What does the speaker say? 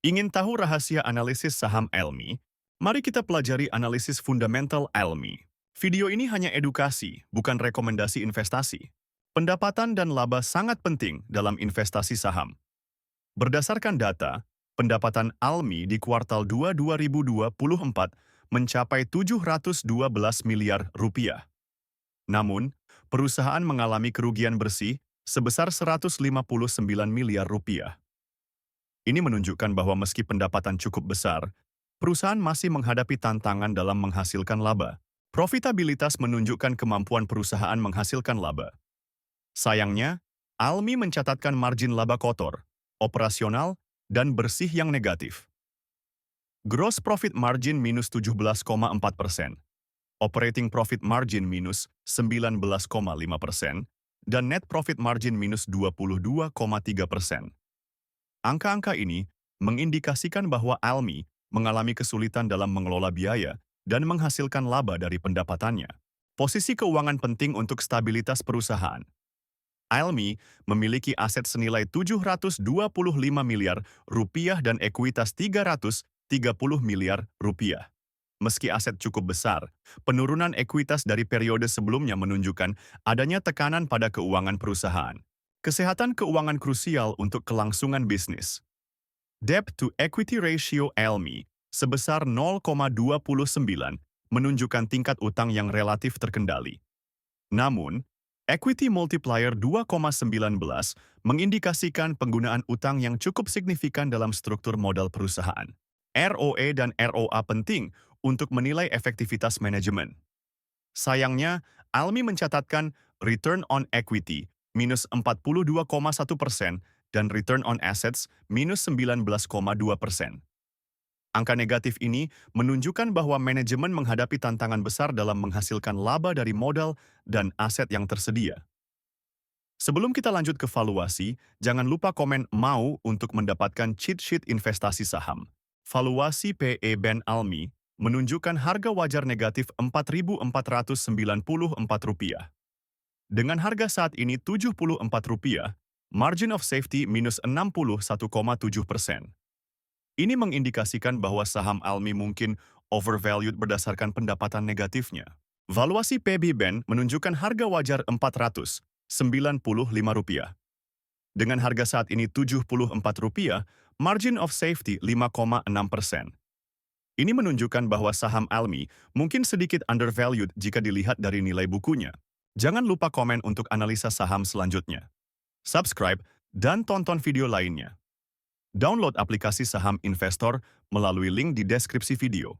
Ingin tahu rahasia analisis saham Elmi? Mari kita pelajari analisis fundamental Elmi. Video ini hanya edukasi, bukan rekomendasi investasi. Pendapatan dan laba sangat penting dalam investasi saham. Berdasarkan data, pendapatan Almi di kuartal 2 2024 mencapai 712 miliar rupiah. Namun, perusahaan mengalami kerugian bersih sebesar 159 miliar rupiah. Ini menunjukkan bahwa meski pendapatan cukup besar, perusahaan masih menghadapi tantangan dalam menghasilkan laba. Profitabilitas menunjukkan kemampuan perusahaan menghasilkan laba. Sayangnya, Almi mencatatkan margin laba kotor, operasional, dan bersih yang negatif. Gross profit margin minus 17,4%, operating profit margin minus 19,5%, dan net profit margin minus 22,3%. Angka-angka ini mengindikasikan bahwa Almi mengalami kesulitan dalam mengelola biaya dan menghasilkan laba dari pendapatannya. Posisi keuangan penting untuk stabilitas perusahaan. Almi memiliki aset senilai 725 miliar rupiah dan ekuitas 330 miliar rupiah. Meski aset cukup besar, penurunan ekuitas dari periode sebelumnya menunjukkan adanya tekanan pada keuangan perusahaan. Kesehatan keuangan krusial untuk kelangsungan bisnis. Debt to equity ratio Almi sebesar 0,29 menunjukkan tingkat utang yang relatif terkendali. Namun, equity multiplier 2,19 mengindikasikan penggunaan utang yang cukup signifikan dalam struktur modal perusahaan. ROE dan ROA penting untuk menilai efektivitas manajemen. Sayangnya, Almi mencatatkan return on equity minus 42,1% dan return on assets minus 19,2%. Angka negatif ini menunjukkan bahwa manajemen menghadapi tantangan besar dalam menghasilkan laba dari modal dan aset yang tersedia. Sebelum kita lanjut ke valuasi, jangan lupa komen mau untuk mendapatkan cheat sheet investasi saham. Valuasi PE Ben Almi menunjukkan harga wajar negatif Rp4.494. Dengan harga saat ini Rp74, margin of safety minus 61,7%. Ini mengindikasikan bahwa saham Almi mungkin overvalued berdasarkan pendapatan negatifnya. Valuasi PB Ben menunjukkan harga wajar Rp495. Dengan harga saat ini Rp74, margin of safety 5,6%. Ini menunjukkan bahwa saham Almi mungkin sedikit undervalued jika dilihat dari nilai bukunya. Jangan lupa komen untuk analisa saham selanjutnya. Subscribe dan tonton video lainnya. Download aplikasi saham investor melalui link di deskripsi video.